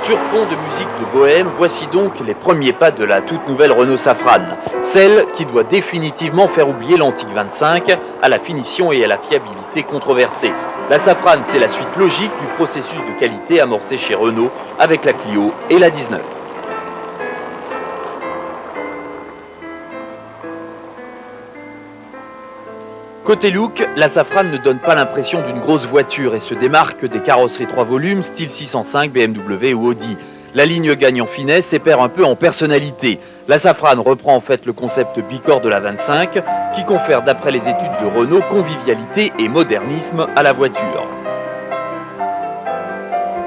Sur fond de musique de bohème, voici donc les premiers pas de la toute nouvelle Renault Safran. Celle qui doit définitivement faire oublier l'antique 25 à la finition et à la fiabilité controversée. La Safran, c'est la suite logique du processus de qualité amorcé chez Renault avec la Clio et la 19. Côté look, la Safran ne donne pas l'impression d'une grosse voiture et se démarque des carrosseries 3 volumes style 605, BMW ou Audi. La ligne gagne en finesse et perd un peu en personnalité. La Safran reprend en fait le concept bicorps de la 25 qui confère d'après les études de Renault convivialité et modernisme à la voiture.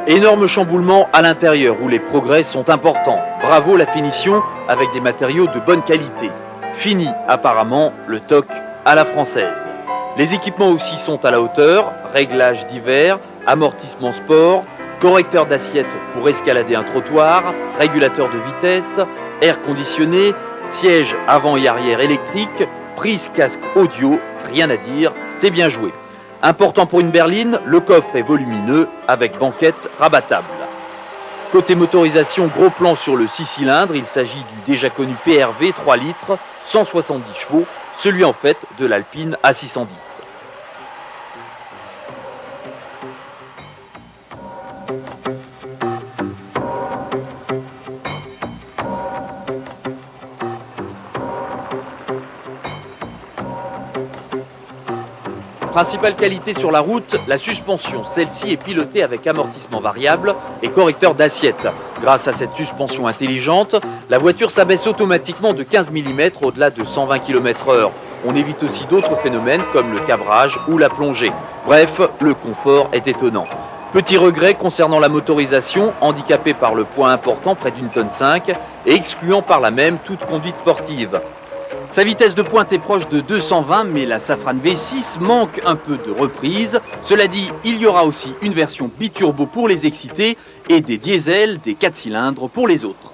Énorme chamboulement à l'intérieur où les progrès sont importants. Bravo la finition avec des matériaux de bonne qualité. Fini apparemment le toc à la française. Les équipements aussi sont à la hauteur, réglages divers, amortissement sport, correcteur d'assiette pour escalader un trottoir, régulateur de vitesse, air conditionné, siège avant et arrière électrique, prise casque audio, rien à dire, c'est bien joué. Important pour une berline, le coffre est volumineux avec banquette rabattable. Côté motorisation, gros plan sur le 6 cylindres, il s'agit du déjà connu PRV 3 litres, 170 chevaux, celui en fait de l'Alpine A610. Principale qualité sur la route, la suspension. Celle-ci est pilotée avec amortissement variable et correcteur d'assiette. Grâce à cette suspension intelligente, la voiture s'abaisse automatiquement de 15 mm au-delà de 120 km/h. On évite aussi d'autres phénomènes comme le cabrage ou la plongée. Bref, le confort est étonnant. Petit regret concernant la motorisation, handicapée par le poids important près d'1,5 tonne et excluant par là même toute conduite sportive. Sa vitesse de pointe est proche de 220, mais la Safran V6 manque un peu de reprise. Cela dit, il y aura aussi une version biturbo pour les excités et des diesels, des 4 cylindres pour les autres.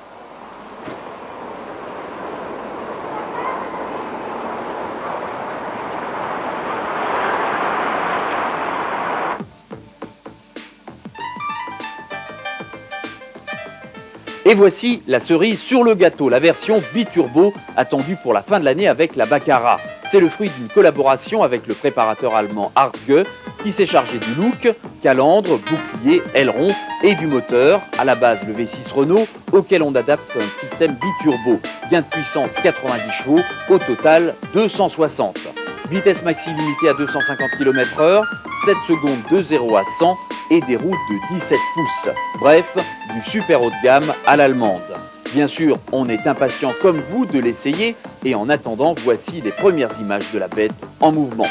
Et voici la cerise sur le gâteau, la version biturbo attendue pour la fin de l'année avec la Baccara. C'est le fruit d'une collaboration avec le préparateur allemand Hartge qui s'est chargé du look, calandre, bouclier, aileron et du moteur. À la base le V6 Renault auquel on adapte un système biturbo. Gain de puissance 90 chevaux, au total 260. Vitesse maxi limitée à 250 km/h, 7 secondes de 0 à 100 et des routes de 17 pouces. Bref, du super haut de gamme à l'allemande. Bien sûr, on est impatient comme vous de l'essayer et en attendant, voici les premières images de la bête en mouvement.